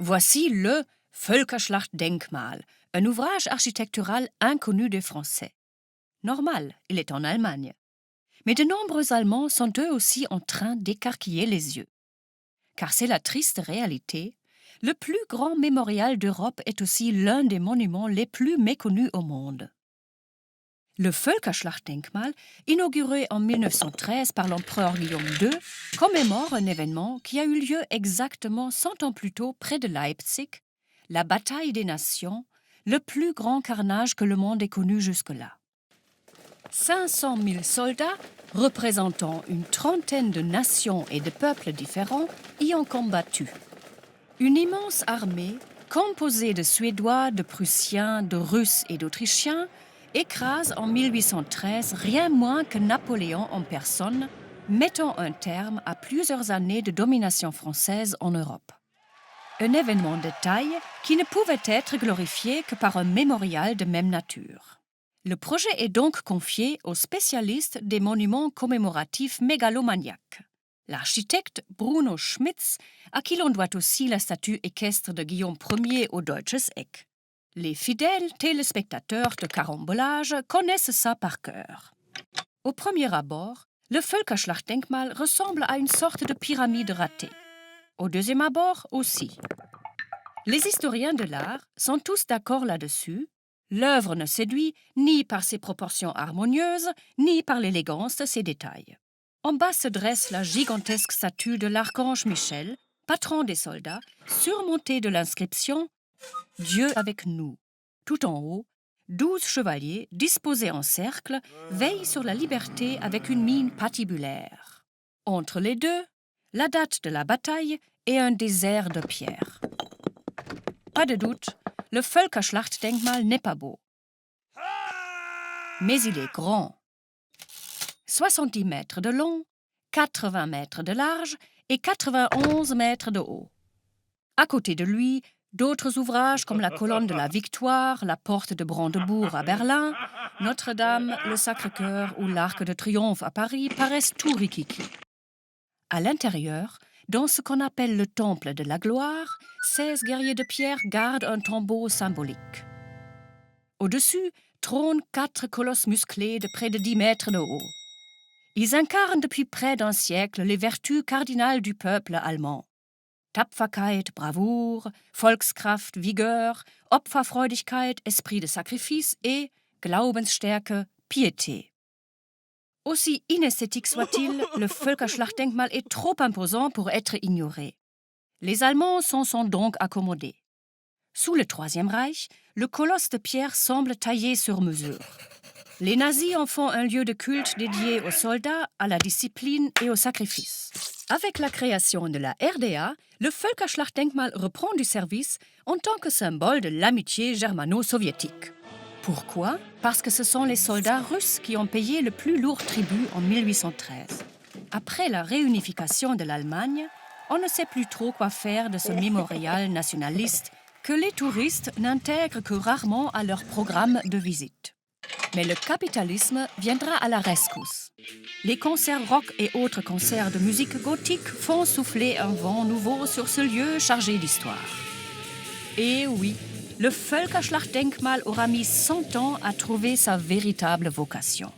Voici le Völkerschlachtdenkmal, un ouvrage architectural inconnu des Français. Normal, il est en Allemagne. Mais de nombreux Allemands sont eux aussi en train d'écarquiller les yeux. Car c'est la triste réalité, le plus grand mémorial d'Europe est aussi l'un des monuments les plus méconnus au monde. Le Völkerschlachtdenkmal, inauguré en 1913 par l'empereur Guillaume II, commémore un événement qui a eu lieu exactement 100 ans plus tôt près de Leipzig, la bataille des nations, le plus grand carnage que le monde ait connu jusque-là. 500 000 soldats, représentant une trentaine de nations et de peuples différents, y ont combattu. Une immense armée, composée de Suédois, de Prussiens, de Russes et d'Autrichiens, écrase en 1813 rien moins que Napoléon en personne, mettant un terme à plusieurs années de domination française en Europe. Un événement de taille qui ne pouvait être glorifié que par un mémorial de même nature. Le projet est donc confié aux spécialistes des monuments commémoratifs mégalomaniaques. L'architecte Bruno Schmitz, à qui l'on doit aussi la statue équestre de Guillaume Ier au Deutsches Eck. Les fidèles téléspectateurs de carambolage connaissent ça par cœur. Au premier abord, le Völkerschlachtdenkmal ressemble à une sorte de pyramide ratée. Au deuxième abord aussi. Les historiens de l'art sont tous d'accord là-dessus. L'œuvre ne séduit ni par ses proportions harmonieuses, ni par l'élégance de ses détails. En bas se dresse la gigantesque statue de l'archange Michel, patron des soldats, surmontée de l'inscription « Dieu avec nous ». Tout en haut, 12 chevaliers, disposés en cercle, veillent sur la liberté avec une mine patibulaire. Entre les deux, la date de la bataille et un désert de pierre. Pas de doute, le Völkerschlachtdenkmal n'est pas beau. Mais il est grand. 70 mètres de long, 80 mètres de large et 91 mètres de haut. À côté de lui, d'autres ouvrages comme la colonne de la Victoire, la porte de Brandebourg à Berlin, Notre-Dame, le Sacré-Cœur ou l'Arc de Triomphe à Paris paraissent tout rikiki. À l'intérieur, dans ce qu'on appelle le temple de la gloire, 16 guerriers de pierre gardent un tombeau symbolique. Au-dessus trônent 4 colosses musclés de près de 10 mètres de haut. Ils incarnent depuis près d'un siècle les vertus cardinales du peuple allemand. Tapferkeit, Bravour, Volkskraft, Vigueur, Opferfreudigkeit, Esprit de sacrifice et Glaubensstärke, Piété. Aussi inesthétique soit-il, le Völkerschlachtdenkmal est trop imposant pour être ignoré. Les Allemands s'en sont donc accommodés. Sous le Troisième Reich, le colosse de pierre semble taillé sur mesure. Les nazis en font un lieu de culte dédié aux soldats, à la discipline et au sacrifice. Avec la création de la RDA, le Völkerschlachtdenkmal reprend du service en tant que symbole de l'amitié germano-soviétique. Pourquoi ? Parce que ce sont les soldats russes qui ont payé le plus lourd tribut en 1813. Après la réunification de l'Allemagne, on ne sait plus trop quoi faire de ce mémorial nationaliste que les touristes n'intègrent que rarement à leur programme de visite. Mais le capitalisme viendra à la rescousse. Les concerts rock et autres concerts de musique gothique font souffler un vent nouveau sur ce lieu chargé d'histoire. Et oui, le Völkerschlachtdenkmal aura mis 100 ans à trouver sa véritable vocation.